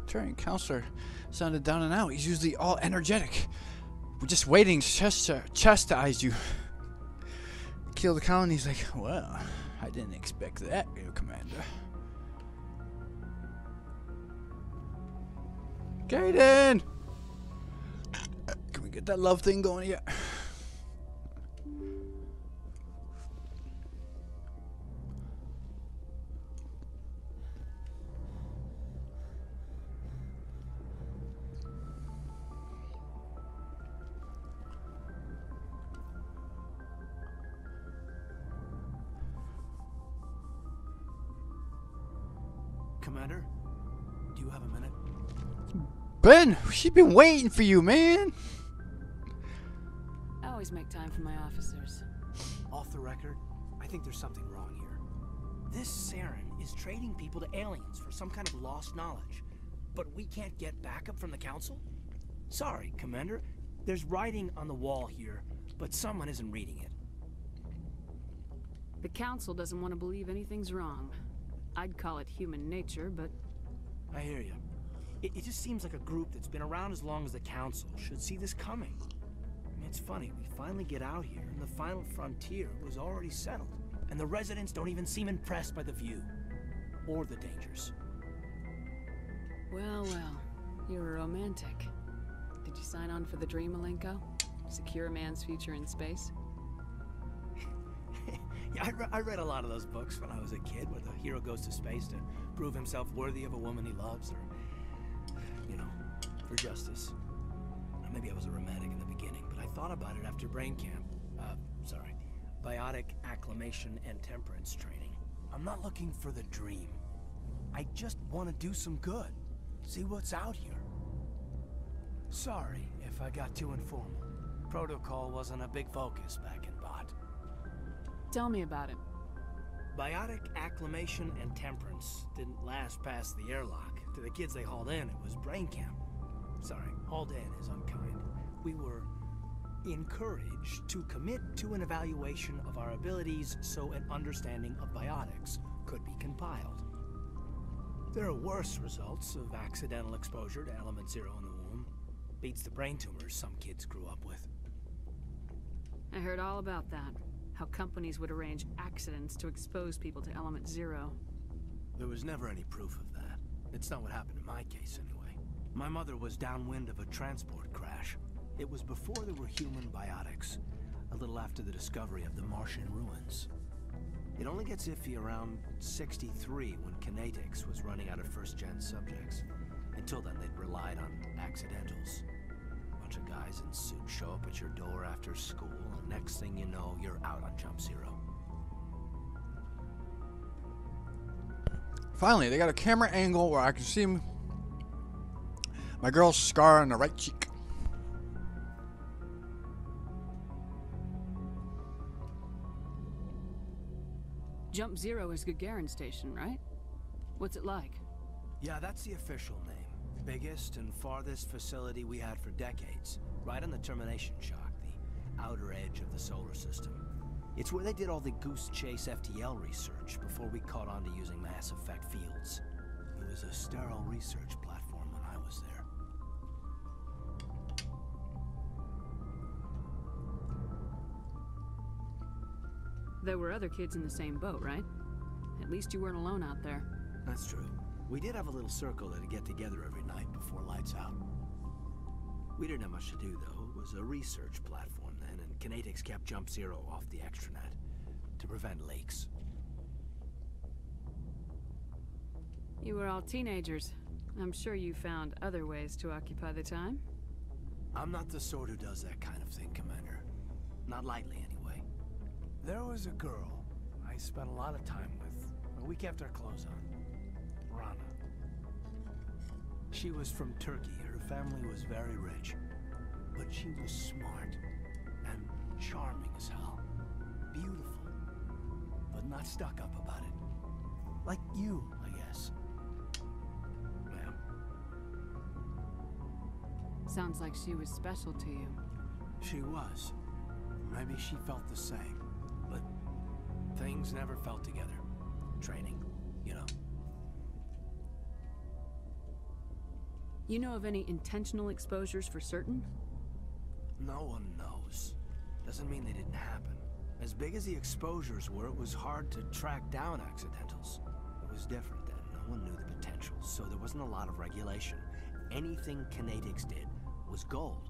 Turning counselor sounded down and out. He's usually all energetic. We're just waiting to chastise you. Kill the colony. He's like, well, I didn't expect that, your commander. Kaden! Can we get that love thing going yet? Commander, do you have a minute? Ben, she's been waiting for you, man. I always make time for my officers. Off the record, I think there's something wrong here. This Saren is trading people to aliens for some kind of lost knowledge. But we can't get backup from the Council? Sorry, Commander. There's writing on the wall here, but someone isn't reading it. The Council doesn't want to believe anything's wrong. I'd call it human nature, but... I hear you. It just seems like a group that's been around as long as the Council should see this coming. I mean, it's funny, we finally get out here, and the final frontier was already settled. And the residents don't even seem impressed by the view. Or the dangers. Well, well. You're a romantic. Did you sign on for the dream, Malenko? Secure a man's future in space? Yeah, I read a lot of those books when I was a kid, where the hero goes to space to prove himself worthy of a woman he loves, or, you know, for justice. Or maybe I was a romantic in the beginning, but I thought about it after brain camp. Biotic acclimation and temperance training. I'm not looking for the dream. I just want to do some good. See what's out here. Sorry if I got too informal. Protocol wasn't a big focus back in Bot. Tell me about it. Biotic acclimation and temperance didn't last past the airlock. To the kids they hauled in, it was brain camp. Sorry, hauled in is unkind. We were encouraged to commit to an evaluation of our abilities so an understanding of biotics could be compiled. There are worse results of accidental exposure to element 0 in the womb. Beats the brain tumors some kids grew up with. I heard all about that. How companies would arrange accidents to expose people to element 0. There was never any proof of that. It's not what happened in my case, anyway. My mother was downwind of a transport crash. It was before there were human biotics, a little after the discovery of the Martian ruins. It only gets iffy around 63 when kinetics was running out of first-gen subjects. Until then, they'd relied on accidentals. A bunch of guys in suits show up at your door after school, and next thing you know, you're out on Jump Zero. Finally, they got a camera angle where I can see my girl's scar on the right cheek. Jump Zero is Gagarin Station, right? What's it like? Yeah, that's the official name. Biggest and farthest facility we had for decades. Right on the termination shock, the outer edge of the solar system. It's where they did all the Goose Chase FTL research before we caught on to using mass effect fields. It was a sterile research platform when I was there. There were other kids in the same boat, right? At least you weren't alone out there. That's true. We did have a little circle that'd get together every night before lights out. We didn't have much to do, though. It was a research platform then, and kinetics kept Jump Zero off the extranet to prevent leaks. You were all teenagers. I'm sure you found other ways to occupy the time. I'm not the sort who does that kind of thing, Commander. Not lightly, anyway. There was a girl I spent a lot of time with, but we kept our clothes on. Rana. She was from Turkey. Her family was very rich. But she was smart and charming as hell. Beautiful, but not stuck up about it. Like you, I guess. Ma'am. Sounds like she was special to you. She was. Maybe she felt the same. But things never felt together. Training, you know. You know of any intentional exposures for certain? No one knows. Doesn't mean they didn't happen. As big as the exposures were, it was hard to track down accidentals. It was different then. No one knew the potential, so there wasn't a lot of regulation. Anything Canadics did was gold.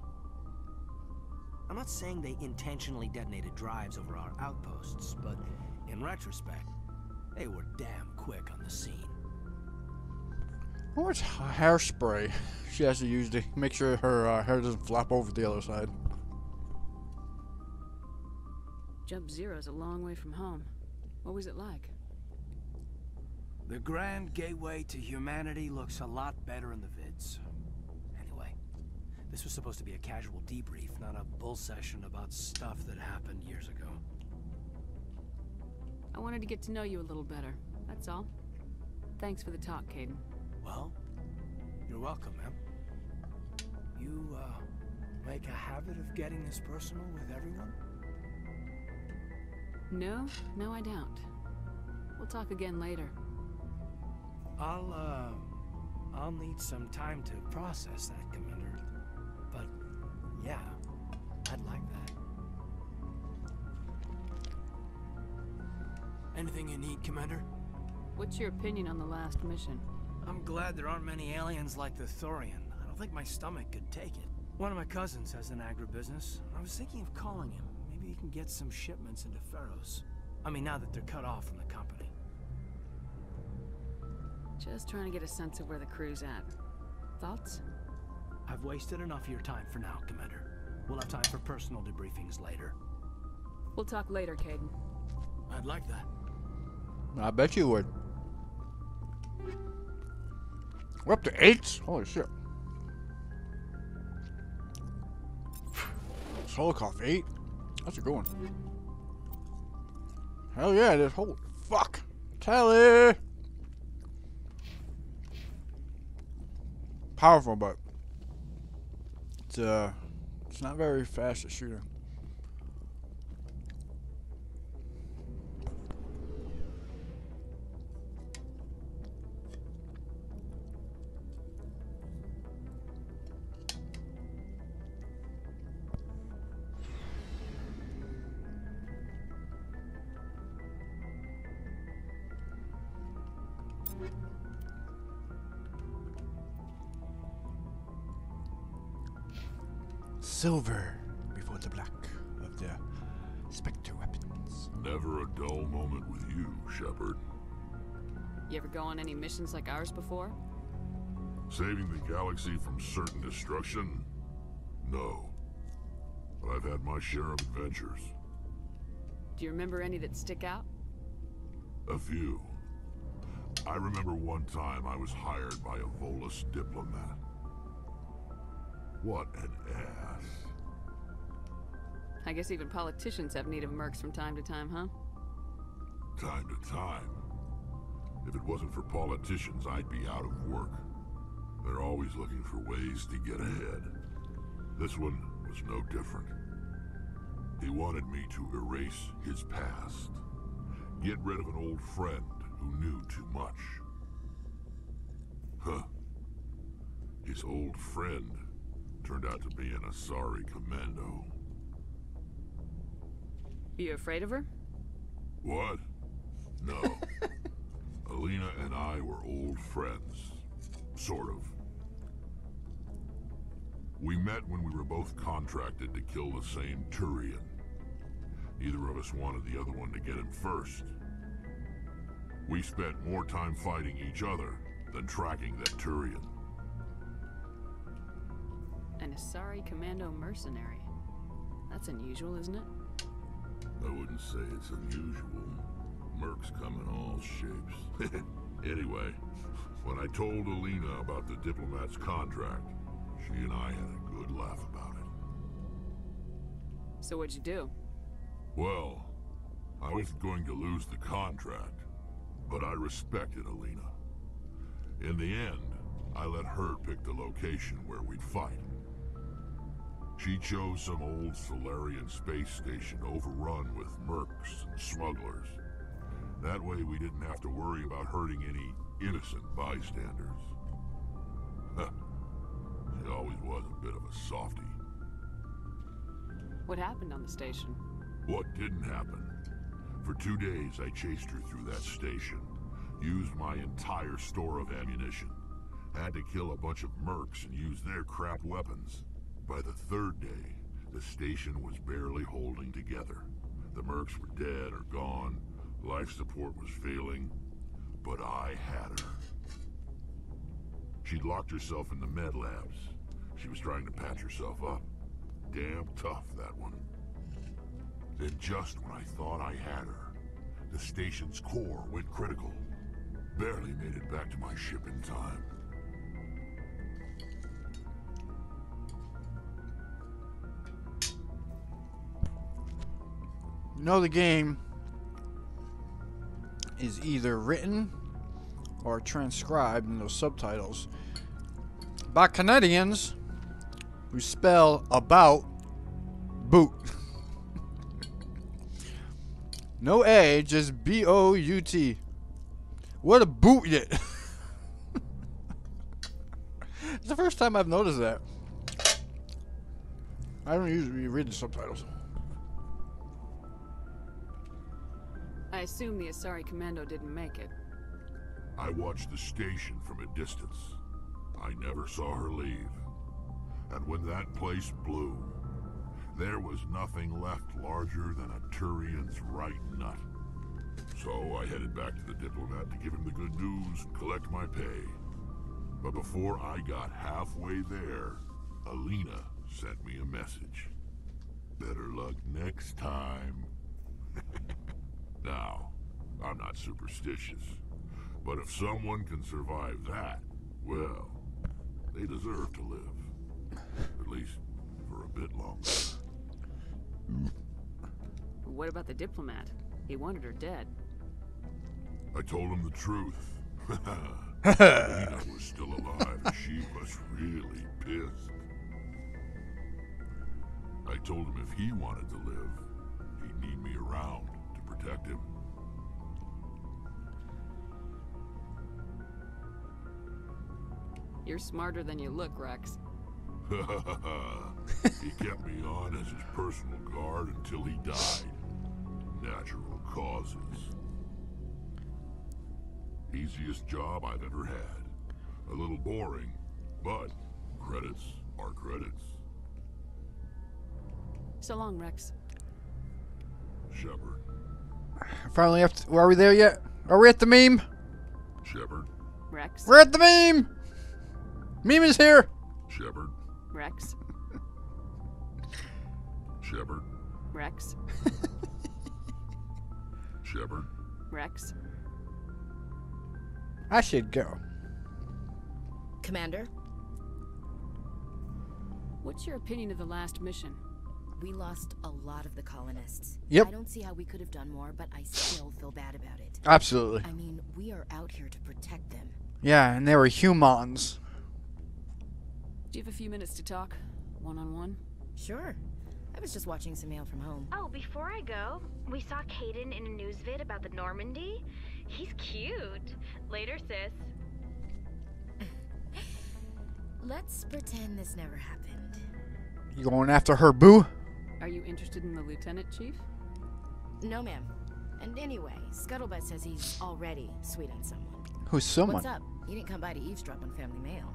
I'm not saying they intentionally detonated drives over our outposts, but in retrospect, they were damn quick on the scene. How much hairspray she has to use to make sure her hair doesn't flap over the other side? Jump Zero's a long way from home. What was it like? The grand gateway to humanity looks a lot better in the vids. Anyway, this was supposed to be a casual debrief, not a bull session about stuff that happened years ago. I wanted to get to know you a little better, that's all. Thanks for the talk, Caden. Well, you're welcome, ma'am. You, make a habit of getting this personal with everyone? No, I don't. We'll talk again later. I'll need some time to process that, Commander. But, yeah, I'd like that. Anything you need, Commander? What's your opinion on the last mission? I'm glad there aren't many aliens like the Thorian. I don't think my stomach could take it. One of my cousins has an agribusiness. I was thinking of calling him. Maybe he can get some shipments into Pharaohs. I mean, now that they're cut off from the company. Just trying to get a sense of where the crew's at. Thoughts? I've wasted enough of your time for now, Commander. We'll have time for personal debriefings later. We'll talk later, Caden. I'd like that. I bet you would. We're up to 8? Holy shit. Holocaust 8? That's a good one. Hell yeah, it is. Holy fuck. Telly! Powerful, but it's not very fast at shooting. Silver before the black of the Spectre weapons. Never a dull moment with you, Shepard. You ever go on any missions like ours before? Saving the galaxy from certain destruction? No. But I've had my share of adventures. Do you remember any that stick out? A few. I remember one time I was hired by a Volus diplomat. What an ass. I guess even politicians have need of mercs from time to time, huh? Time to time. If it wasn't for politicians, I'd be out of work. They're always looking for ways to get ahead. This one was no different. He wanted me to erase his past. Get rid of an old friend who knew too much. Huh. His old friend turned out to be an Asari commando. You afraid of her? What? No. Alina and I were old friends. Sort of. We met when we were both contracted to kill the same Turian. Neither of us wanted the other one to get him first. We spent more time fighting each other than tracking that Turian. An Asari commando mercenary. That's unusual, isn't it? I wouldn't say it's unusual. Mercs come in all shapes. Anyway, when I told Alina about the diplomat's contract, she and I had a good laugh about it. So what'd you do? Well, I was going to lose the contract, but I respected Alina. In the end, I let her pick the location where we'd fight. She chose some old Solarian space station overrun with mercs and smugglers. That way we didn't have to worry about hurting any innocent bystanders. a softie. What happened on the station? What didn't happen? For 2 days, I chased her through that station. Used my entire store of ammunition. Had to kill a bunch of mercs and use their crap weapons. By the 3rd day, the station was barely holding together. The mercs were dead or gone. Life support was failing. But I had her. She'd locked herself in the med labs. She was trying to patch herself up. Damn tough, that one. Then just when I thought I had her, the station's core went critical. Barely made it back to my ship in time. You know, the game is either written or transcribed in those subtitles by Canadians who spell about boot. No A, just B-O-U-T. What a boot it. It's the first time I've noticed that. I don't usually read the subtitles. I assume the Asari Commando didn't make it. I watched the station from a distance. I never saw her leave. And when that place blew, there was nothing left larger than a Turian's right nut. So I headed back to the diplomat to give him the good news and collect my pay. But before I got halfway there, Alina sent me a message. Better luck next time. Now, I'm not superstitious, but if someone can survive that, well, they deserve to live. At least for a bit longer. What about the diplomat? He wanted her dead. I told him the truth. Alina was still alive and she was really pissed. I told him if he wanted to live, he'd need me around to protect him. You're smarter than you look, Rex. He kept me on as his personal guard until he died. Natural causes. Easiest job I've ever had. A little boring, but credits are credits. So long, Rex. Shepard. Finally, are we there yet? Are we at the meme? Shepard. Rex. We're at the meme! Meme is here! Shepard. Rex. Shepard. Rex. Shepard. Rex. I should go. Commander, What's your opinion of the last mission? we lost a lot of the colonists. Yep. I don't see how we could have done more, but I still feel bad about it. Absolutely. I mean, we are out here to protect them. Yeah, and they were humans. Do you have a few minutes to talk? One-on-one? Sure. I was just watching some mail from home. Oh, before I go, we saw Caden in a news vid about the Normandy. He's cute. Later, sis. Let's pretend this never happened. You going after her, boo? Are you interested in the lieutenant, Chief? No, ma'am. And anyway, Scuttlebutt says he's already sweet on someone. Who's someone? What's up? You didn't come by to eavesdrop on Family Mail.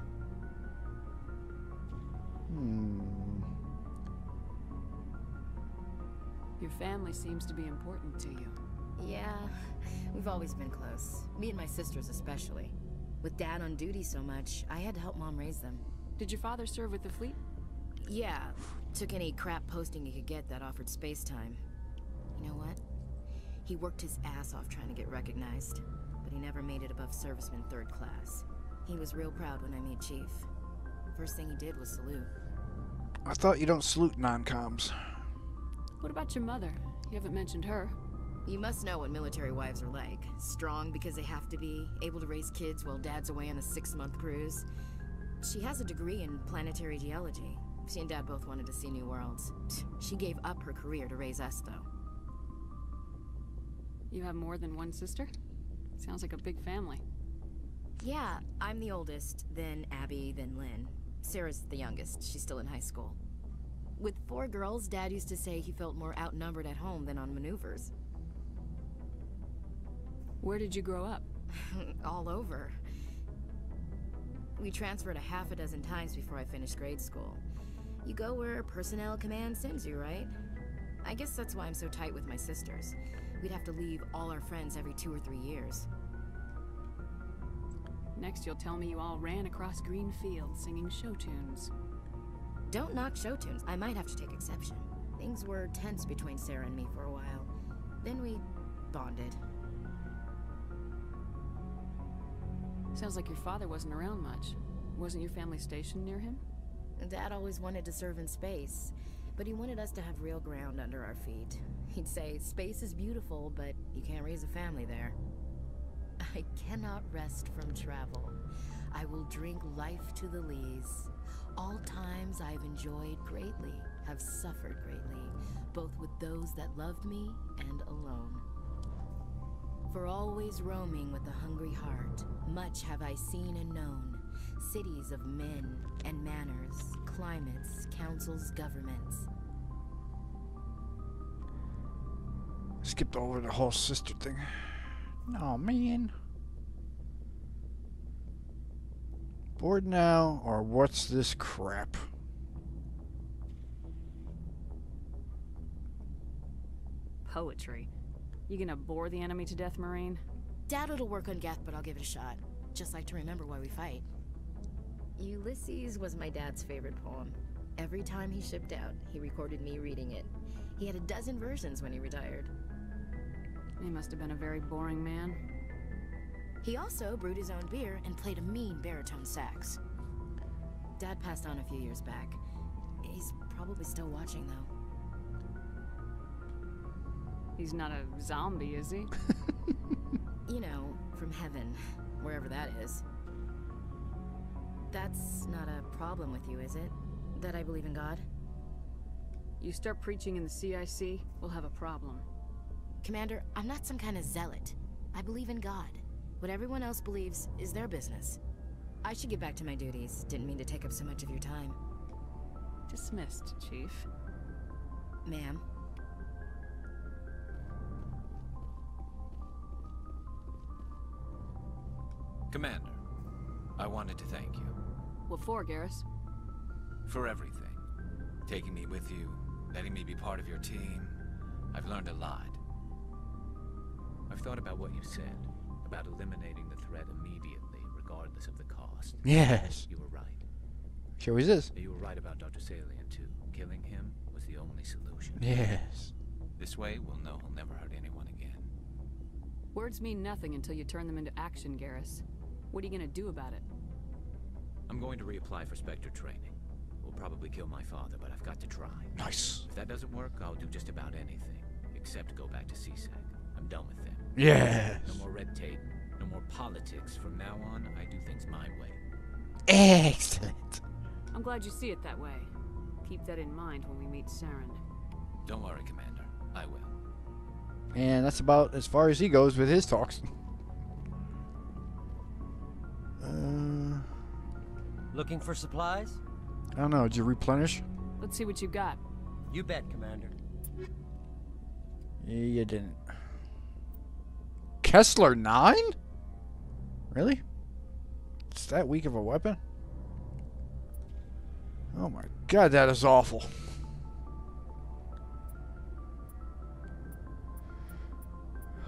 Your family seems to be important to you. Yeah, we've always been close. Me and my sisters especially. With Dad on duty so much, I had to help Mom raise them. Did your father serve with the fleet? Yeah, took any crap posting he could get that offered space time. You know what? He worked his ass off trying to get recognized, but he never made it above serviceman 3rd class. He was real proud when I made Chief. First thing he did was salute. I thought you don't salute non-coms. What about your mother? You haven't mentioned her. You must know what military wives are like. Strong because they have to be, able to raise kids while Dad's away on a 6-month cruise. She has a degree in planetary geology. She and Dad both wanted to see new worlds. She gave up her career to raise us, though. You have more than one sister? Sounds like a big family. Yeah, I'm the oldest, then Abby, then Lynn. Sarah's the youngest. She's still in high school. With 4 girls, Dad used to say he felt more outnumbered at home than on maneuvers. Where did you grow up? All over. We transferred a half a dozen times before I finished grade school. You go where personnel command sends you, right? I guess that's why I'm so tight with my sisters. We'd have to leave all our friends every 2 or 3 years. Next, you'll tell me you all ran across green fields singing show tunes. Don't knock show tunes. I might have to take exception. Things were tense between Sarah and me for a while. Then we bonded. Sounds like your father wasn't around much. Wasn't your family stationed near him? Dad always wanted to serve in space, but he wanted us to have real ground under our feet. He'd say, space is beautiful, but you can't raise a family there. I cannot rest from travel. I will drink life to the lees. All times I've enjoyed greatly, have suffered greatly, both with those that loved me and alone. For always roaming with a hungry heart, much have I seen and known, cities of men and manners, climates, councils, governments. Skipped over the whole sister thing. Oh man. Bored now, or what's this crap? Poetry. You gonna bore the enemy to death, Marine? Dad will work on Geth, but I'll give it a shot. Just like to remember why we fight. Ulysses was my dad's favorite poem. Every time he shipped out, he recorded me reading it. He had a dozen versions when he retired. He must have been a very boring man. He also brewed his own beer and played a mean baritone sax. Dad passed on a few years back. He's probably still watching, though. He's not a zombie, is he? You know, from heaven, wherever that is. That's not a problem with you, is it? That I believe in God? You start preaching in the CIC, we'll have a problem. Commander, I'm not some kind of zealot. I believe in God. What everyone else believes is their business. I should get back to my duties. Didn't mean to take up so much of your time. Dismissed, Chief. Ma'am. Commander, I wanted to thank you. What for, Garrus? For everything. Taking me with you, letting me be part of your team. I've learned a lot. I've thought about what you said, about eliminating the threat immediately, regardless of the cost. Yes. You were right. She always is. You were right about Dr. Salian, too. Killing him was the only solution. Yes. This way, we'll know he'll never hurt anyone again. Words mean nothing until you turn them into action, Garrus. What are you gonna do about it? I'm going to reapply for Spectre training. Will probably kill my father, but I've got to try. Nice. If that doesn't work, I'll do just about anything, except go back to CSAC. I'm done with them. Yes. No more red tape, no more politics. From now on, I do things my way. Excellent. I'm glad you see it that way. Keep that in mind when we meet Saren. Don't worry, Commander. I will. And that's about as far as he goes with his talks. Looking for supplies? I don't know. Did you replenish? Let's see what you got. You bet, Commander. Yeah, you didn't. Kessler 9? Really? It's that weak of a weapon? Oh my god, that is awful.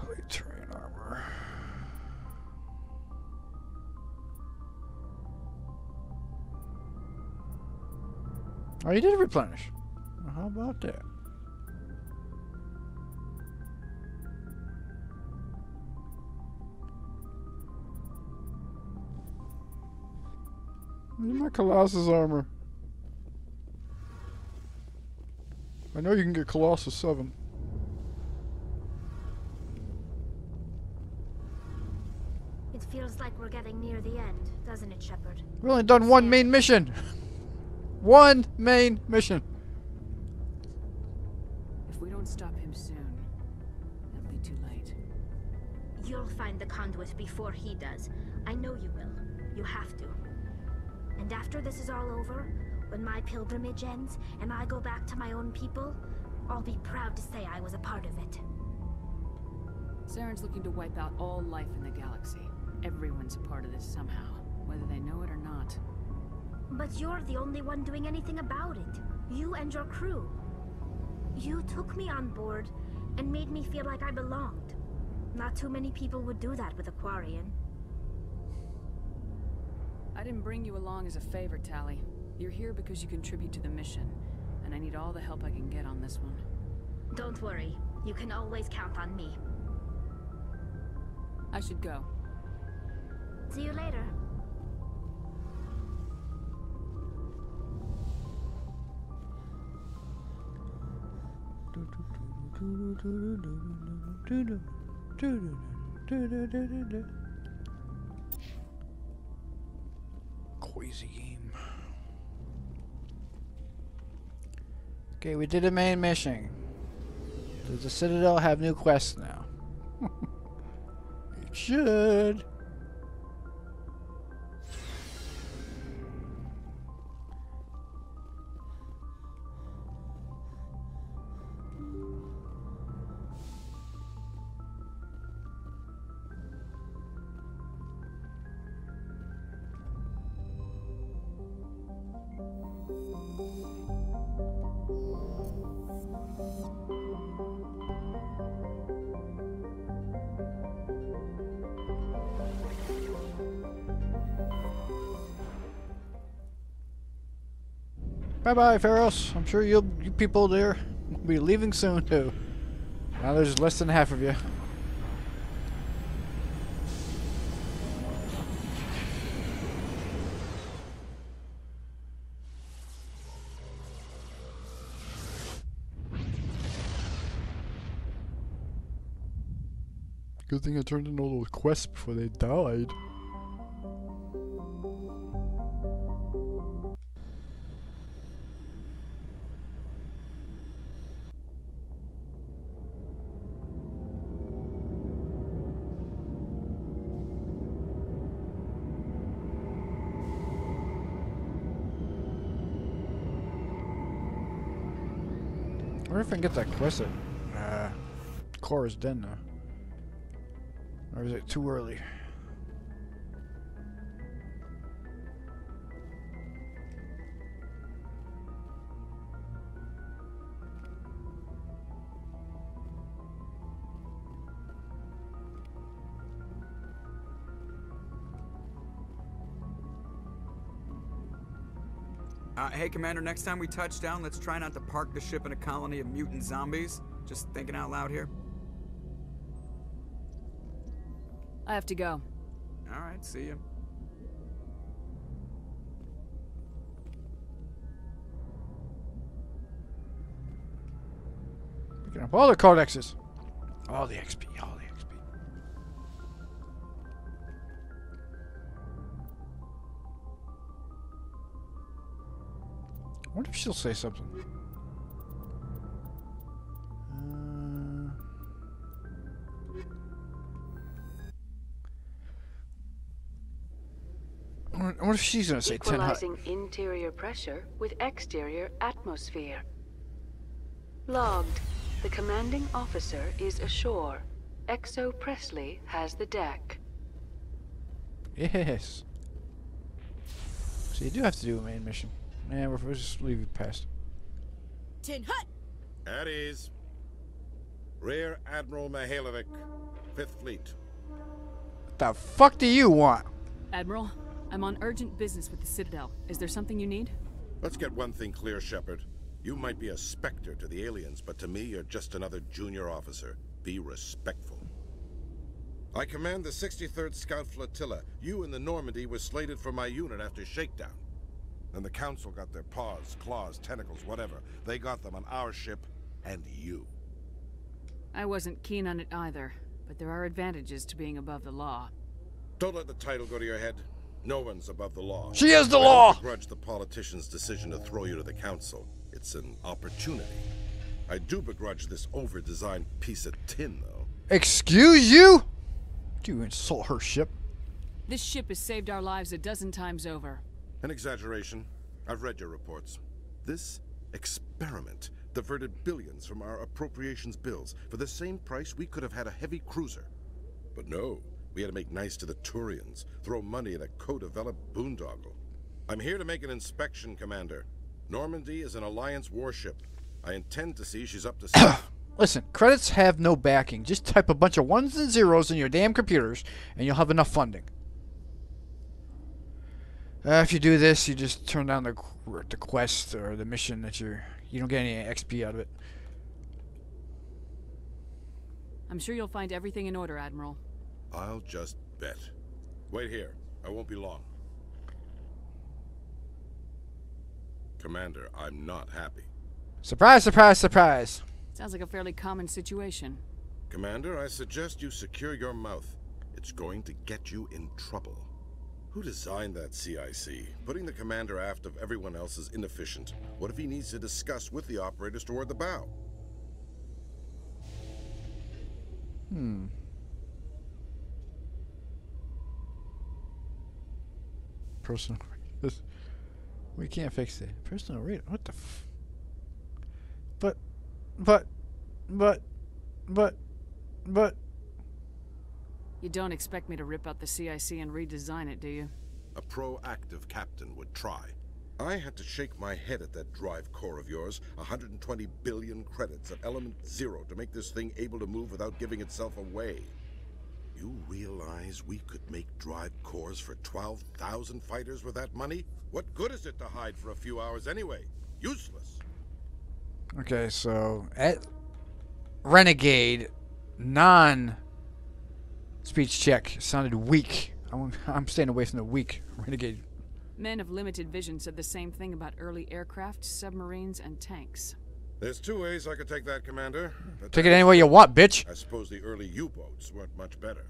Light terrain armor. Oh, you did replenish. Well, how about that? Where's my Colossus armor? I know you can get Colossus 7. It feels like we're getting near the end, doesn't it, Shepard? We've only done one main mission. One main mission. If we don't stop him soon, it'll be too late. You'll find the conduit before he does. I know you will. You have to. And after this is all over, when my pilgrimage ends and I go back to my own people, I'll be proud to say I was a part of it. Saren's looking to wipe out all life in the galaxy. Everyone's a part of this somehow, whether they know it or not. But you're the only one doing anything about it. You and your crew. You took me on board and made me feel like I belonged. Not too many people would do that with a Quarian. I didn't bring you along as a favor, Tally. You're here because you contribute to the mission, and I need all the help I can get on this one. Don't worry. You can always count on me. I should go. See you later. Crazy game. Okay, we did a main mission. Does the Citadel have new quests now? It should. Bye-bye, Pharaohs. I'm sure you people there will be leaving soon, too. Now there's less than half of you. Good thing I turned in all those quests before they died. I wonder if I can get that quest at Cora's Den now. Or is it too early? Hey, Commander, next time we touch down, let's try not to park the ship in a colony of mutant zombies. Just thinking out loud here. I have to go. All right, see you. Picking up all the codexes. All the XP, all the XP. I wonder if she'll say something. I wonder if she's gonna say 10 equalizing interior pressure with exterior atmosphere. Logged. The commanding officer is ashore. Exo Presley has the deck. Yes. So you do have to do a main mission. Yeah, we'll just leave it past. Tin Hut! At ease. Rear Admiral Mihailovic, 5th Fleet. What the fuck do you want? Admiral, I'm on urgent business with the Citadel. Is there something you need? Let's get one thing clear, Shepard. You might be a specter to the aliens, but to me, you're just another junior officer. Be respectful. I command the 63rd Scout Flotilla. You and the Normandy were slated for my unit after shakedown. Then the Council got their paws, claws, tentacles, whatever. They got them on our ship, and you. I wasn't keen on it either, but there are advantages to being above the law. Don't let the title go to your head. No one's above the law. She is the I law! don't begrudge the politician's decision to throw you to the Council. It's an opportunity. I do begrudge this over-designed piece of tin, though. Excuse you? Do you insult her ship? This ship has saved our lives a dozen times over. An exaggeration. I've read your reports. This experiment diverted billions from our appropriations bills. For the same price, we could have had a heavy cruiser. But no, we had to make nice to the Turians, throw money at a co-developed boondoggle. I'm here to make an inspection, Commander. Normandy is an Alliance warship. I intend to see she's up to snuff. Listen, credits have no backing. Just type a bunch of ones and zeros in your damn computers, and you'll have enough funding. If you do this, you just turn down the quest or the mission that you don't get any XP out of it. I'm sure you'll find everything in order, Admiral. I'll just bet. Wait here. I won't be long. Commander, I'm not happy. Surprise, surprise, surprise. Sounds like a fairly common situation. Commander, I suggest you secure your mouth. It's going to get you in trouble. Who designed that CIC? Putting the commander aft of everyone else is inefficient. What if he needs to discuss with the operators toward the bow? Personal. We can't fix it. Personal radar. What the f... But... You don't expect me to rip out the CIC and redesign it, do you? A proactive captain would try. I had to shake my head at that drive core of yours. 120 billion credits at element 0 to make this thing able to move without giving itself away. You realize we could make drive cores for 12,000 fighters with that money? What good is it to hide for a few hours anyway? Useless. Okay, so at Renegade, speech check sounded weak. I'm staying away from the weak Renegade. Men of limited vision said the same thing about early aircraft, submarines, and tanks. There's two ways I could take that, Commander. Take it any way you want, bitch. I suppose the early U-boats weren't much better.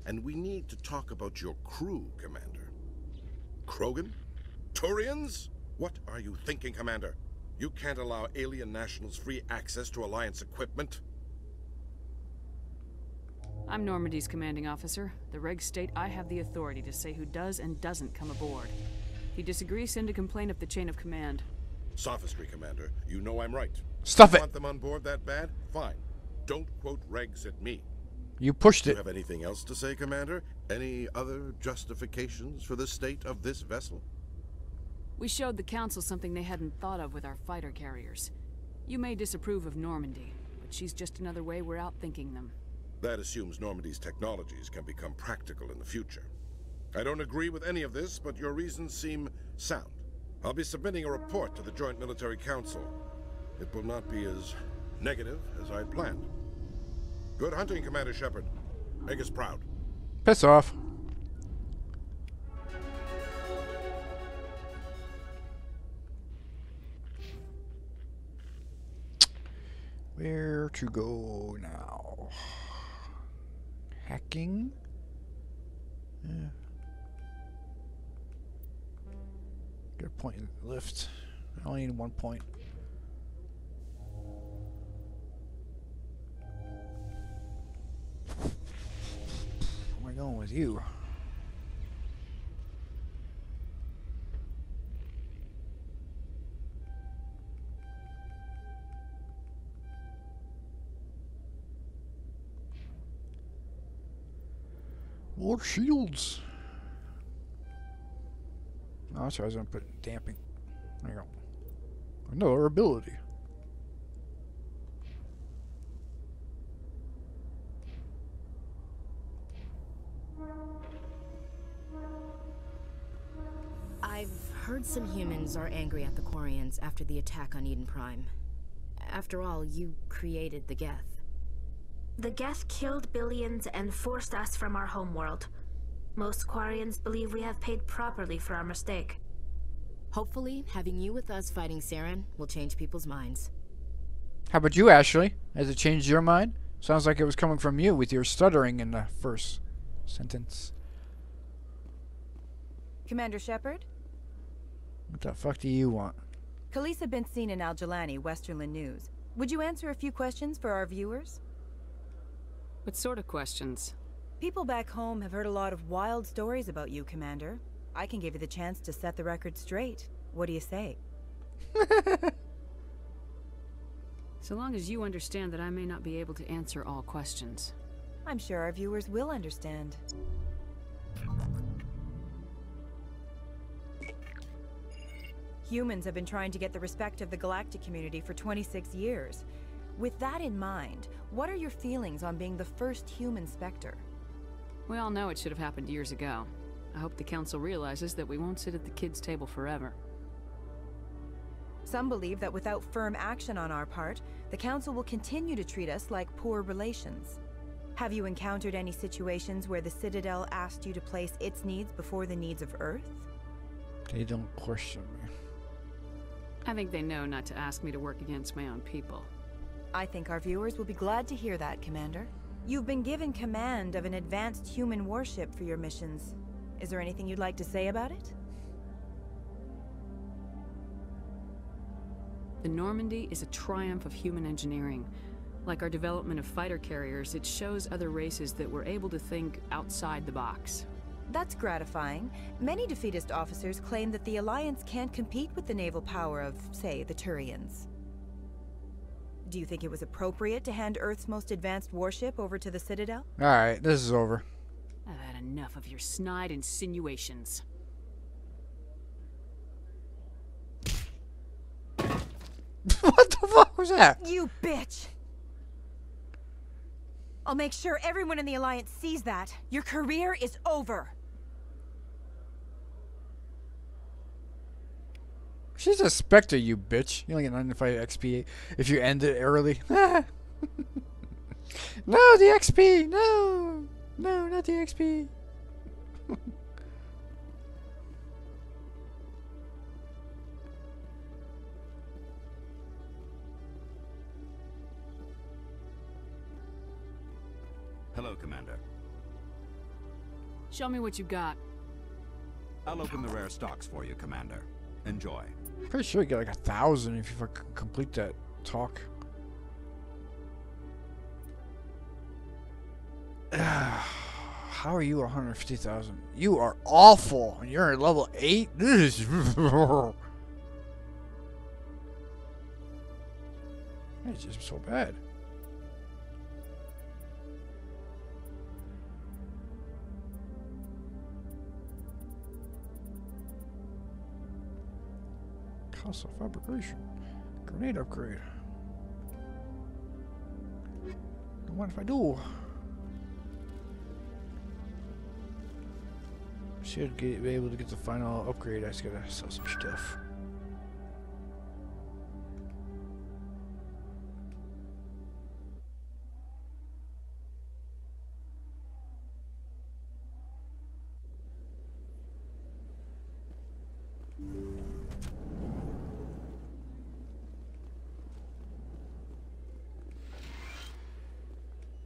And we need to talk about your crew, Commander. Krogan? Turians? What are you thinking, Commander? You can't allow alien nationals free access to Alliance equipment. I'm Normandy's commanding officer. The regs state I have the authority to say who does and doesn't come aboard. If you disagree, send a complaint up the chain of command. Sophistry, Commander. You know I'm right. Stuff it. Want them on board that bad? Fine. Don't quote regs at me. You pushed it. Do you have anything else to say, Commander? Any other justifications for the state of this vessel? We showed the Council something they hadn't thought of with our fighter carriers. You may disapprove of Normandy, but she's just another way we're outthinking them. That assumes Normandy's technologies can become practical in the future. I don't agree with any of this, but your reasons seem sound. I'll be submitting a report to the Joint Military Council. It will not be as negative as I'd planned. Good hunting, Commander Shepard. Make us proud. Piss off. Where to go now? Hacking? Yeah. Get a point in the lift. I only need 1 point. Where am I going with you? More shields. Oh, that's why I was going to put damping. There you go. Another ability. I've heard some humans are angry at the Quarians after the attack on Eden Prime. After all, you created the Geth. The Geth killed billions and forced us from our homeworld. Most Quarians believe we have paid properly for our mistake. Hopefully, having you with us fighting Saren will change people's minds. How about you, Ashley? Has it changed your mind? Sounds like it was coming from you with your stuttering in the first sentence. Commander Shepard? What the fuck do you want? Khaleesa bint Sinan al-Jalani, Westerland News. Would you answer a few questions for our viewers? What sort of questions? People back home have heard a lot of wild stories about you, Commander. I can give you the chance to set the record straight. What do you say? So long as you understand that I may not be able to answer all questions. I'm sure our viewers will understand. Humans have been trying to get the respect of the galactic community for 26 years. With that in mind, what are your feelings on being the first human Spectre? We all know it should have happened years ago. I hope the Council realizes that we won't sit at the kids' table forever. Some believe that without firm action on our part, the Council will continue to treat us like poor relations. Have you encountered any situations where the Citadel asked you to place its needs before the needs of Earth? They don't question me. I think they know not to ask me to work against my own people. I think our viewers will be glad to hear that, Commander. You've been given command of an advanced human warship for your missions. Is there anything you'd like to say about it? The Normandy is a triumph of human engineering. Like our development of fighter carriers, it shows other races that we're able to think outside the box. That's gratifying. Many defeatist officers claim that the Alliance can't compete with the naval power of, say, the Turians. Do you think it was appropriate to hand Earth's most advanced warship over to the Citadel? Alright, this is over. I've had enough of your snide insinuations. What the fuck was that? You bitch! I'll make sure everyone in the Alliance sees that. Your career is over. She's a Spectre, you bitch. You only get 95 XP if you end it early. No, the XP! No! No, not the XP. Hello, Commander. Show me what you got. I'll open the rare stocks for you, Commander. Enjoy. Pretty sure you get like 1,000 if you fucking complete that talk. How are you 150,000? You are awful. And you're at level 8? This is... It's just so bad. Castle fabrication. Grenade upgrade. And what if I do? Should be able to get the final upgrade. I just gotta sell some stuff.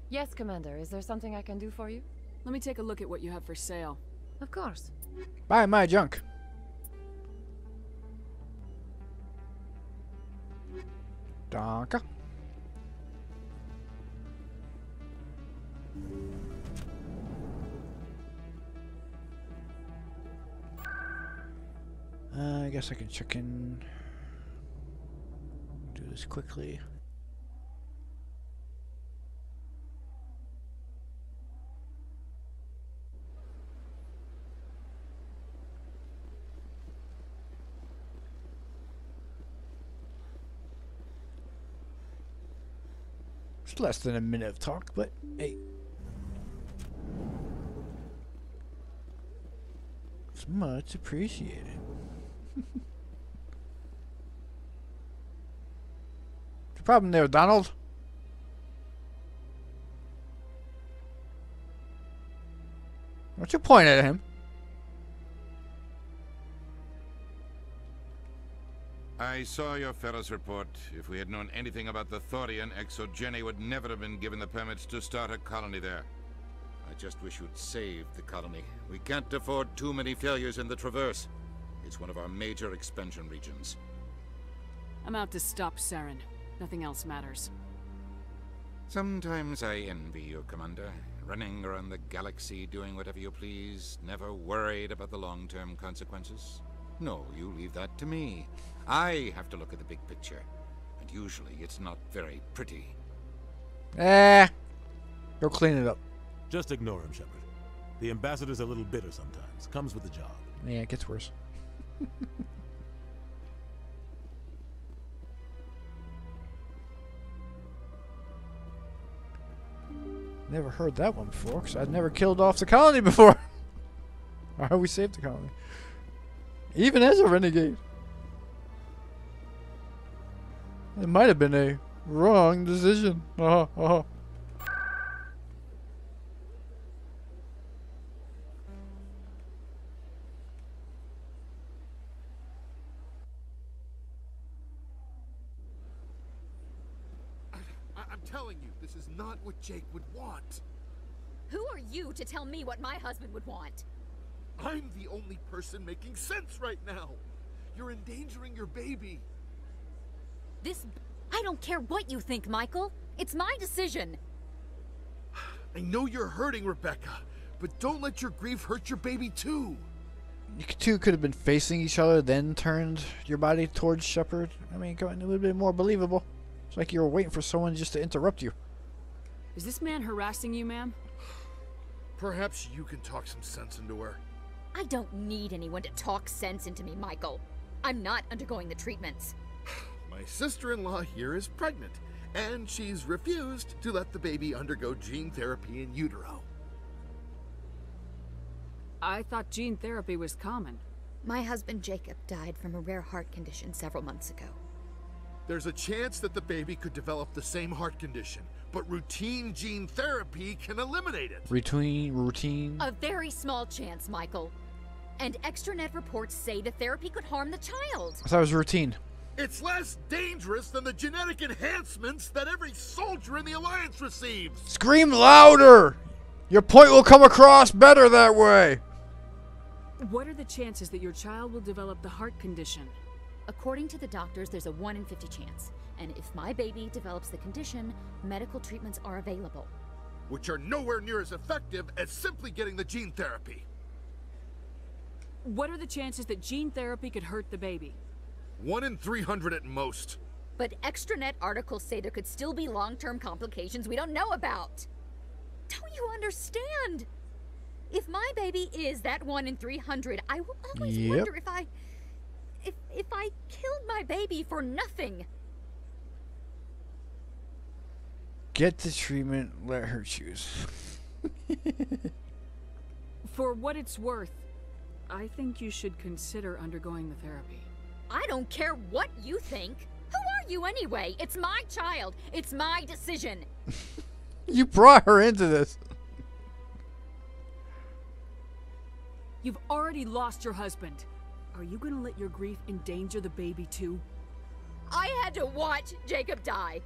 Yes, Commander. Is there something I can do for you? Let me take a look at what you have for sale. Of course. Buy my junk. Danke. I guess I can check in. Do this quickly. It's less than a minute of talk, but hey. It's much appreciated. What's the problem there, Donald? Don't you point at him? I saw your Ferris report. If we had known anything about the Thorian, Exogeny would never have been given the permits to start a colony there. I just wish you'd saved the colony. We can't afford too many failures in the Traverse. It's one of our major expansion regions. I'm out to stop Saren. Nothing else matters. Sometimes I envy you, Commander. running around the galaxy doing whatever you please, never worried about the long-term consequences? No, you leave that to me. I have to look at the big picture, and usually it's not very pretty. Go clean it up. Just ignore him, Shepard. The ambassador's a little bitter sometimes. Comes with the job. Yeah, it gets worse. Never heard that one before, because I'd never killed off the colony before. Or how we saved the colony. Even as a renegade. It might have been a wrong decision. I'm telling you, this is not what Jake would want. Who are you to tell me what my husband would want? I'm the only person making sense right now. You're endangering your baby. I don't care what you think, Michael. It's my decision. I know you're hurting, Rebecca, but don't let your grief hurt your baby too. You two could have been facing each other, then turned your body towards Shepard. I mean, come on, it would have been more believable. It's like you were waiting for someone just to interrupt you. Is this man harassing you, ma'am? Perhaps you can talk some sense into her. I don't need anyone to talk sense into me, Michael. I'm not undergoing the treatments. My sister-in-law here is pregnant, and she's refused to let the baby undergo gene therapy in utero. I thought gene therapy was common. My husband Jacob died from a rare heart condition several months ago. There's a chance that the baby could develop the same heart condition, but routine gene therapy can eliminate it. Routine? A very small chance, Michael. And extranet reports say the therapy could harm the child. I thought it was routine. It's less dangerous than the genetic enhancements that every soldier in the Alliance receives. Scream louder! Your point will come across better that way. What are the chances that your child will develop the heart condition? According to the doctors, there's a 1 in 50 chance. And if my baby develops the condition, medical treatments are available. Which are nowhere near as effective as simply getting the gene therapy. What are the chances that gene therapy could hurt the baby? 1 in 300 at most. But extranet articles say there could still be long-term complications we don't know about. Don't you understand? If my baby is that 1 in 300, I will always wonder if I killed my baby for nothing. Get the treatment, let her choose. For what it's worth, I think you should consider undergoing the therapy. I don't care what you think. Who are you anyway? It's my child. It's my decision. You brought her into this. You've already lost your husband. Are you gonna let your grief endanger the baby too? I had to watch Jacob die.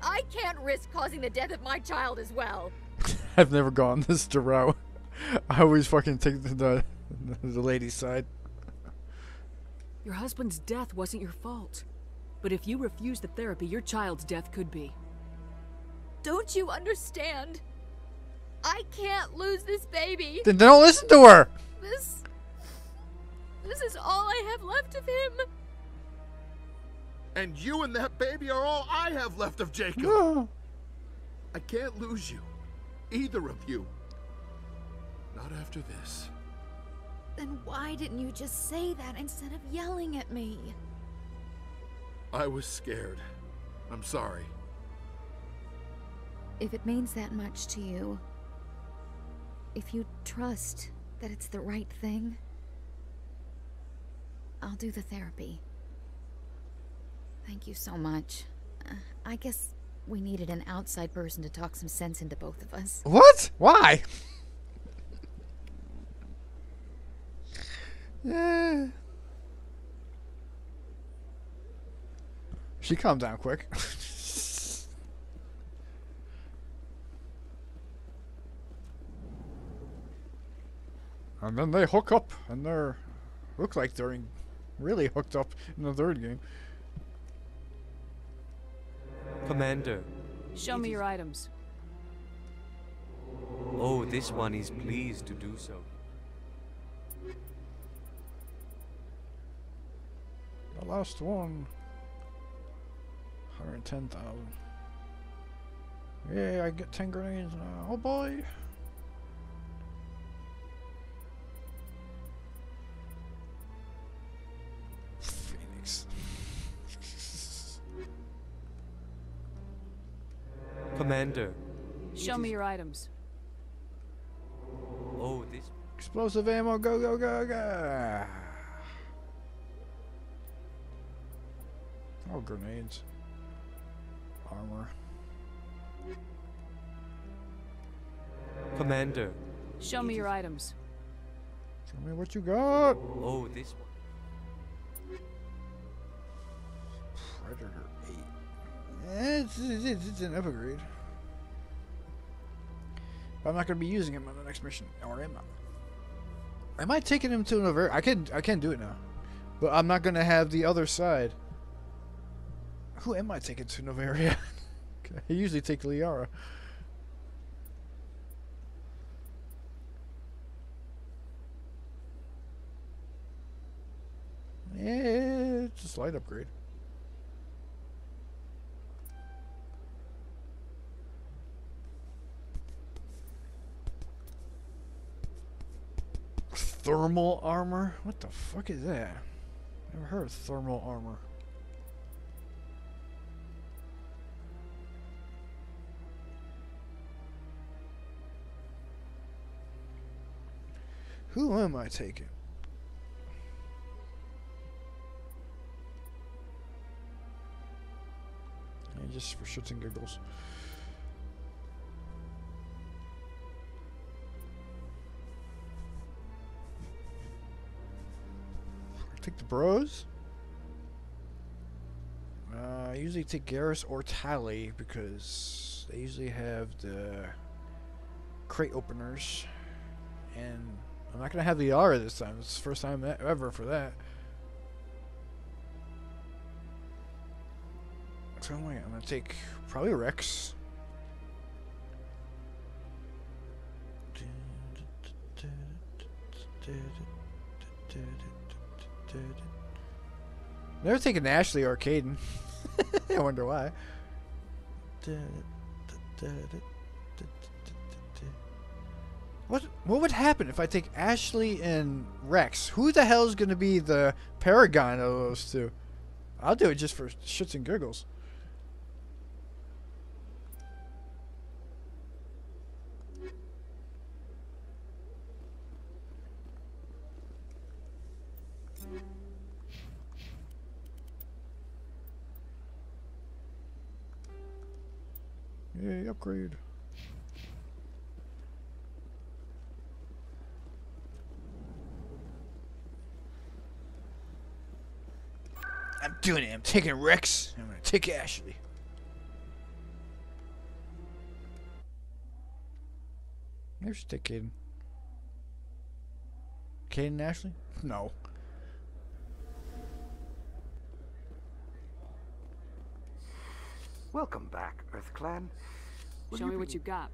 I can't risk causing the death of my child as well. I've never gone this route. I always fucking take the lady's side. Your husband's death wasn't your fault. But if you refuse the therapy, your child's death could be. Don't you understand? I can't lose this baby. Then don't listen to her. This is all I have left of him. And you and that baby are all I have left of Jacob. No. I can't lose you. Either of you. Not after this. Then why didn't you just say that instead of yelling at me? I was scared. I'm sorry. If it means that much to you, if you trust that it's the right thing, I'll do the therapy. Thank you so much. I guess we needed an outside person to talk some sense into both of us. What? Why? She calmed down quick. And then they hook up, and they're look like they're really hooked up in the third game. Commander. Show me your items. Oh, this one is pleased to do so. The last one. 110,000. Yeah, I get 10 grenades now. Oh boy. Phoenix. Commander. Show me your items. Oh, this... Explosive ammo, go, go, go, go. Oh, grenades. Armor. Commander. Show me your items. Show me what you got. Oh, this one. Predator 8. It's an upgrade. But I'm not going to be using him on the next mission. Or am I? Am I taking him to another... I can do it now. But I'm not going to have the other side. Who am I taking to Novaria? I usually take Liara. Yeah, it's a slight upgrade. Thermal armor? What the fuck is that? Never heard of thermal armor. Who am I taking? Yeah, just for shits and giggles. Take the bros. I usually take Garrus or Tally because they usually have the crate openers, and I'm not gonna have the Yara this time. It's the first time ever for that. So I'm gonna take probably Rex. Never taken Ashley or Caden. I wonder why. What would happen if I take Ashley and Rex? Who the hell is going to be the paragon of those two? I'll do it just for shits and giggles. Yay, upgrade. I'm doing it. I'm taking Rex. I'm gonna take Ashley. Maybe I should take Caden. Caden and Ashley? No. Welcome back, Earth Clan. Show me what you got.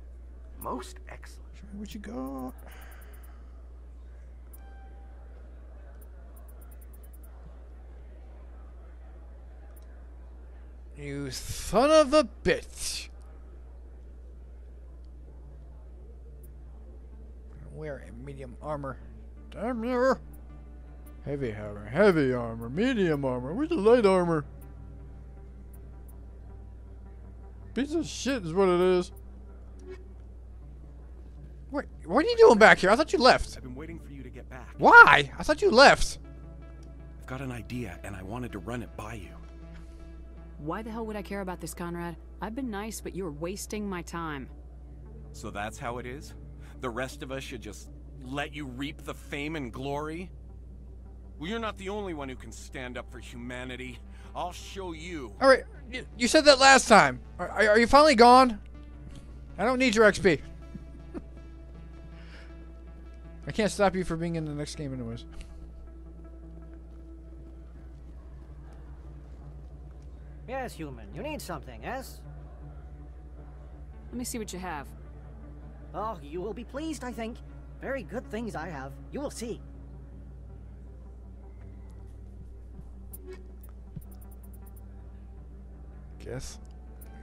Most excellent. Show me what you got. You son of a bitch. Wear a medium armor. Damn you. Heavy armor, heavy armor, medium armor. Where's the light armor? Piece of shit is what it is. Wait, what are you doing back here? I thought you left. I've been waiting for you to get back. Why? I thought you left. I've got an idea, and I wanted to run it by you. Why the hell would I care about this, Conrad? I've been nice, but you're wasting my time. So that's how it is? The rest of us should just let you reap the fame and glory? Well, you're not the only one who can stand up for humanity. I'll show you. All right, you said that last time. Are you finally gone? I don't need your XP. I can't stop you from being in the next game anyways. Yes, human. You need something, yes? Let me see what you have. Oh, you will be pleased, I think. Very good things I have. You will see. Guess?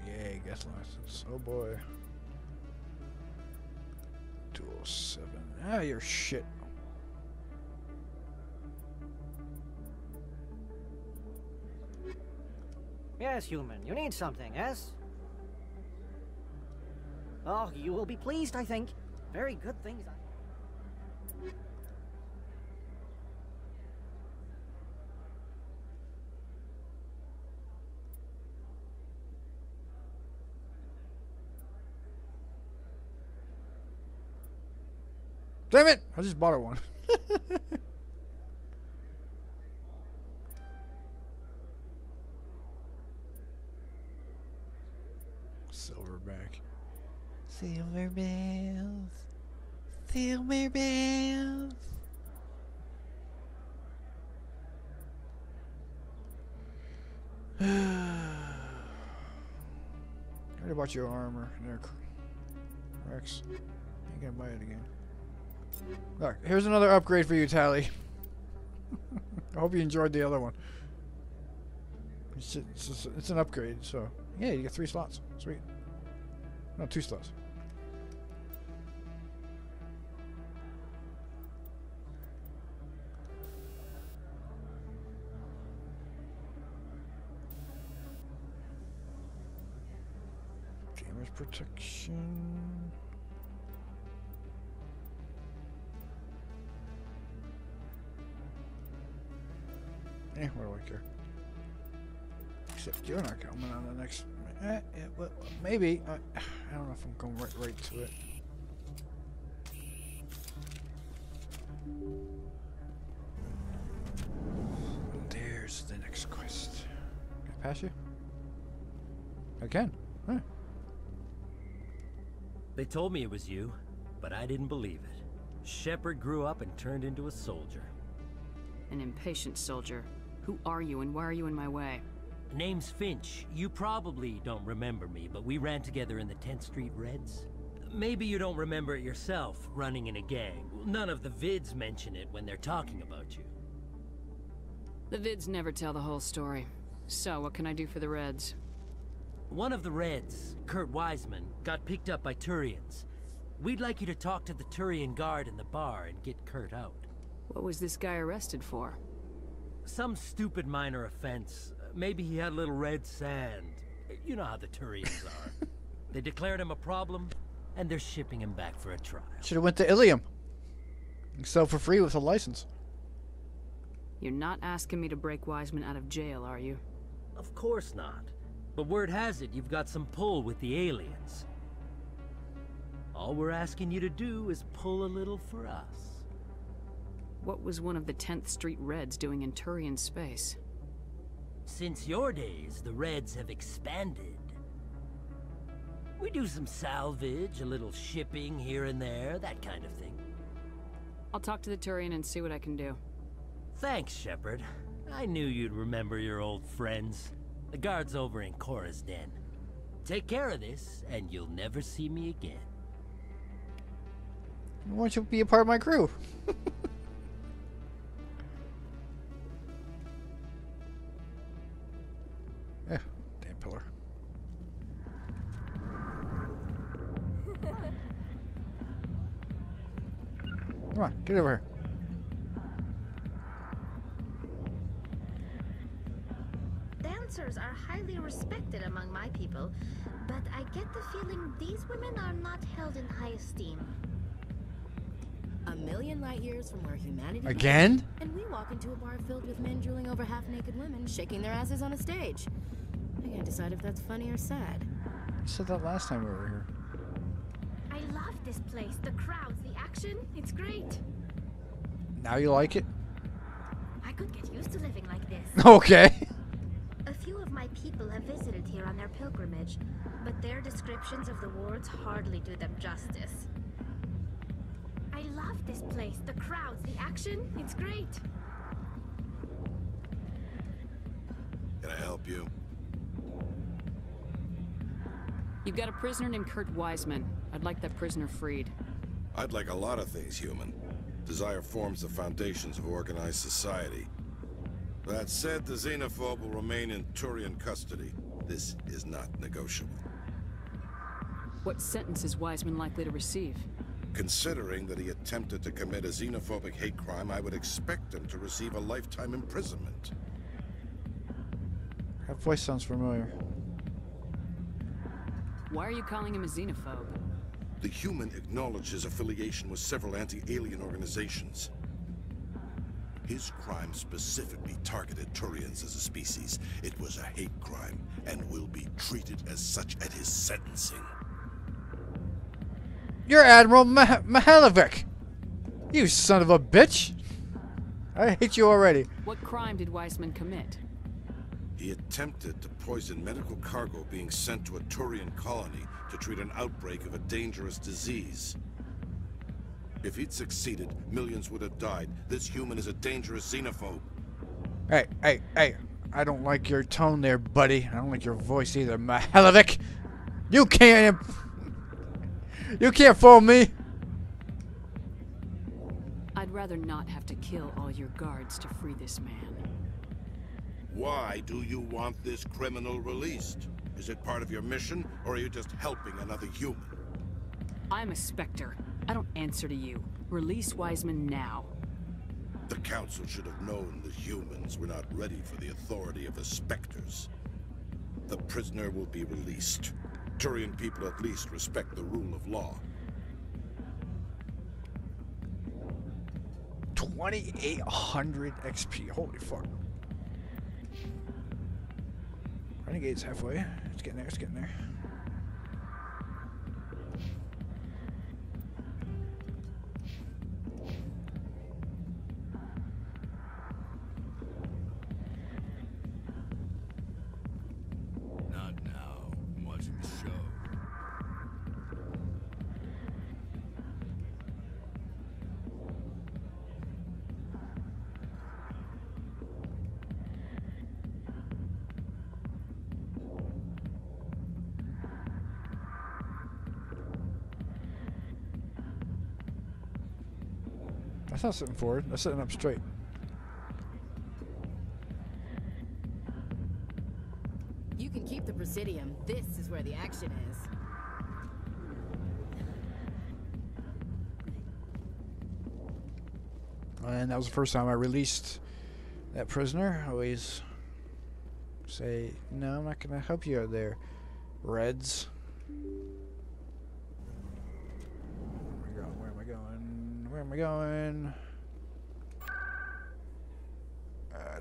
Yay, guess license. Oh boy. 207. Ah, you're shit. Yes, human. You need something, yes? Oh, you will be pleased, I think. Very good things I... Damn it! I just bought her one. Silverback. Silver bells. Silver bells. I already bought your armor. There, Rex. Ain't gonna buy it again. Look, here's another upgrade for you, Tally. I hope you enjoyed the other one. It's an upgrade, so yeah, you get 3 slots. Sweet. No, 2 slots. Damage protection. What do I care? Except you're not coming on the next. Well, maybe. I don't know if I'm going right to it. There's the next quest. Can I pass you? I can. Huh. They told me it was you, but I didn't believe it. Shepard grew up and turned into a soldier. An impatient soldier. Who are you and why are you in my way? Name's Finch. You probably don't remember me, but we ran together in the 10th Street Reds. Maybe you don't remember it yourself, running in a gang. None of the vids mention it when they're talking about you. The vids never tell the whole story. So, what can I do for the Reds? One of the Reds, Kurt Wiseman, got picked up by Turians. We'd like you to talk to the Turian guard in the bar and get Kurt out. What was this guy arrested for? Some stupid minor offense. Maybe he had a little red sand. You know how the Turians are. They declared him a problem, and they're shipping him back for a trial. Should have went to Ilium. Sell for free with a license. You're not asking me to break Wiseman out of jail, are you? Of course not. But word has it you've got some pull with the aliens. All we're asking you to do is pull a little for us. What was one of the 10th Street Reds doing in Turian space? Since your days, the Reds have expanded. We do some salvage, a little shipping here and there, that kind of thing. I'll talk to the Turian and see what I can do. Thanks, Shepard. I knew you'd remember your old friends. The guard's over in Cora's den. Take care of this, and you'll never see me again. I want you to be a part of my crew. Yeah, damn pillar. Come on, get over here. Dancers are highly respected among my people, but I get the feeling these women are not held in high esteem. A million light years from where humanity Again? began, and we walk into a bar filled with men drooling over half-naked women, shaking their asses on a stage. I can't decide if that's funny or sad. You said that last time we were here. I love this place. The crowds, the action, it's great. Now you like it? I could get used to living like this. Okay. A few of my people have visited here on their pilgrimage, but their descriptions of the wards hardly do them justice. I love this place. The crowds, the action, it's great. Can I help you? You've got a prisoner named Kurt Wiseman. I'd like that prisoner freed. I'd like a lot of things, human. Desire forms the foundations of organized society. That said, the xenophobe will remain in Turian custody. This is not negotiable. What sentence is Wiseman likely to receive? Considering that he attempted to commit a xenophobic hate crime, I would expect him to receive a lifetime imprisonment. That voice sounds familiar. Why are you calling him a xenophobe? The human acknowledged his affiliation with several anti-alien organizations. His crime specifically targeted Turians as a species. It was a hate crime and will be treated as such at his sentencing. You're Admiral Mihailovic! You son of a bitch! I hate you already. What crime did Wiseman commit? He attempted to poison medical cargo being sent to a Turian colony to treat an outbreak of a dangerous disease. If he'd succeeded, millions would have died. This human is a dangerous xenophobe. Hey, hey, hey. I don't like your tone there, buddy. I don't like your voice either, Mihailovic. You can't fool me. I'd rather not have to kill all your guards to free this man. Why do you want this criminal released? Is it part of your mission, or are you just helping another human? I'm a Spectre. I don't answer to you. Release Wiseman now. The Council should have known the humans were not ready for the authority of the Spectres. The prisoner will be released. Turian people at least respect the rule of law. 2,800 XP. Holy fuck. Renegade's halfway. It's getting there, it's getting there. Not now. I'm watching the show. That's not sitting forward. That's sitting up straight. You can keep the Presidium. This is where the action is. And that was the first time I released that prisoner. I always say, no, I'm not going to help you out there, Reds. Where am I going? Where am I going?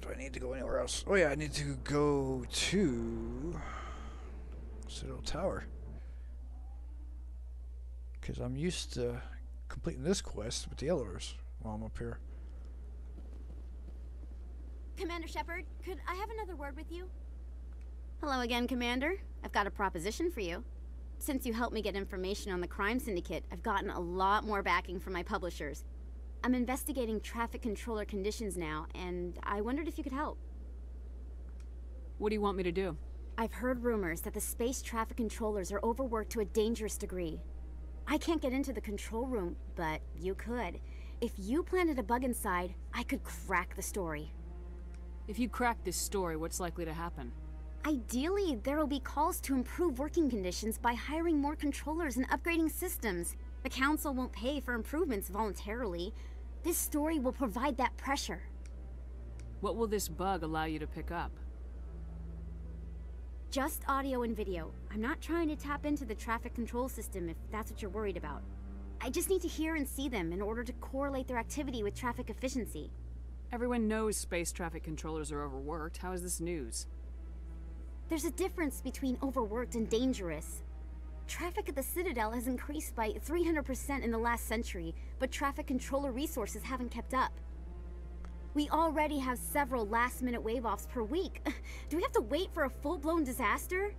Do I need to go anywhere else? Oh yeah, I need to go to Citadel Tower. Because I'm used to completing this quest with the elevators while I'm up here. Commander Shepard, could I have another word with you? Hello again, Commander. I've got a proposition for you. Since you helped me get information on the crime syndicate, I've gotten a lot more backing from my publishers. I'm investigating traffic controller conditions now, and I wondered if you could help. What do you want me to do? I've heard rumors that the space traffic controllers are overworked to a dangerous degree. I can't get into the control room, but you could. If you planted a bug inside, I could crack the story. If you crack this story, what's likely to happen? Ideally, there will be calls to improve working conditions by hiring more controllers and upgrading systems. The Council won't pay for improvements voluntarily. This story will provide that pressure. What will this bug allow you to pick up? Just audio and video. I'm not trying to tap into the traffic control system if that's what you're worried about. I just need to hear and see them in order to correlate their activity with traffic efficiency. Everyone knows space traffic controllers are overworked. How is this news? There's a difference between overworked and dangerous. Traffic at the Citadel has increased by 300% in the last century, but traffic controller resources haven't kept up. We already have several last-minute wave-offs per week. Do we have to wait for a full-blown disaster?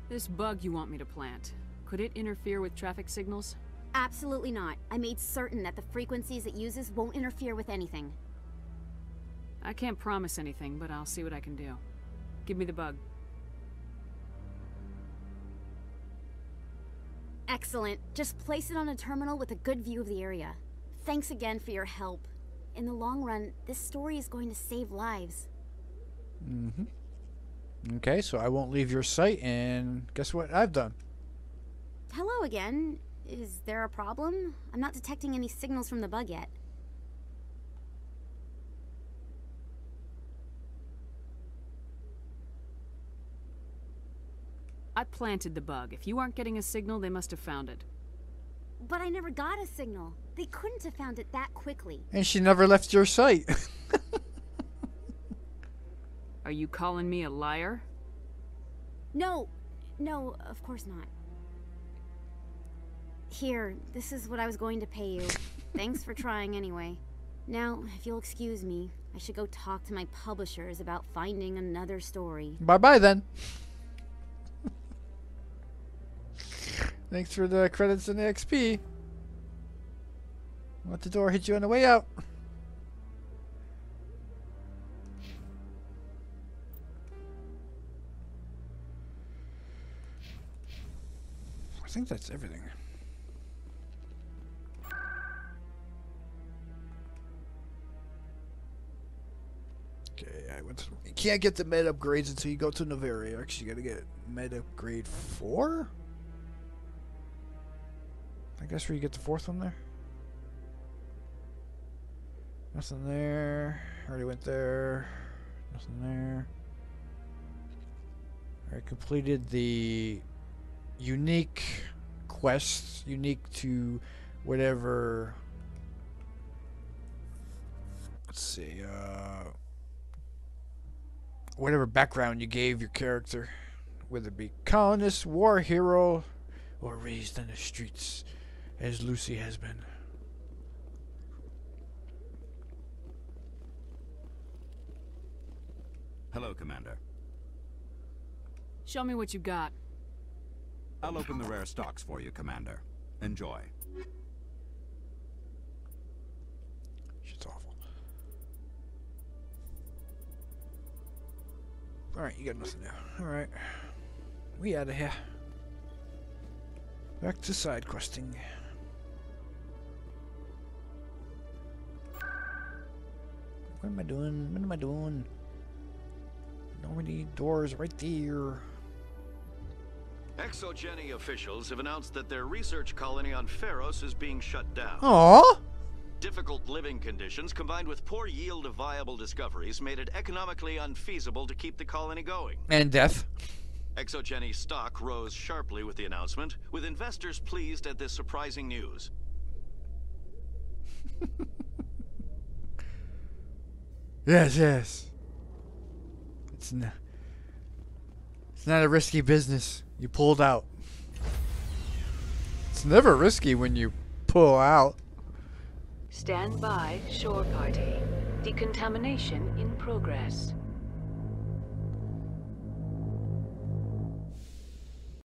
This bug you want me to plant, could it interfere with traffic signals? Absolutely not. I made certain that the frequencies it uses won't interfere with anything. I can't promise anything, but I'll see what I can do. Give me the bug. Excellent. Just place it on a terminal with a good view of the area. Thanks again for your help. In the long run, this story is going to save lives. Mm-hmm. Okay, so I won't leave your site, and guess what I've done? Hello again. Is there a problem? I'm not detecting any signals from the bug yet. I planted the bug. If you aren't getting a signal, they must have found it. But I never got a signal. They couldn't have found it that quickly. And she never left your site. Are you calling me a liar? No, of course not. Here, this is what I was going to pay you. Thanks for trying anyway. Now, if you'll excuse me, I should go talk to my publishers about finding another story. Bye-bye then. Thanks for the credits and the XP. Let the door hit you on the way out. I think that's everything. You can't get the med upgrades until you go to Novaria. Actually, you gotta get med upgrade 4? I guess where you get the 4th one there. Nothing there. Already went there. Nothing there. Alright, completed the unique quests. Unique to whatever. Let's see. Whatever background you gave your character. Whether it be colonist, war hero, or raised on the streets. As Lucy has been. Hello, Commander. Show me what you got. I'll open the rare stocks for you, Commander. Enjoy. Shit's awful. Alright, you got nothing now. Alright. We out of here. Back to side questing. What am I doing? What am I doing? Nobody doors right there. Exogeny officials have announced that their research colony on Pharos is being shut down. Aww. Difficult living conditions combined with poor yield of viable discoveries made it economically unfeasible to keep the colony going. And death. Exogeny stock rose sharply with the announcement, with investors pleased at this surprising news. Yes. It's not a risky business. You pulled out. It's never risky when you pull out. Stand by, shore party. Decontamination in progress.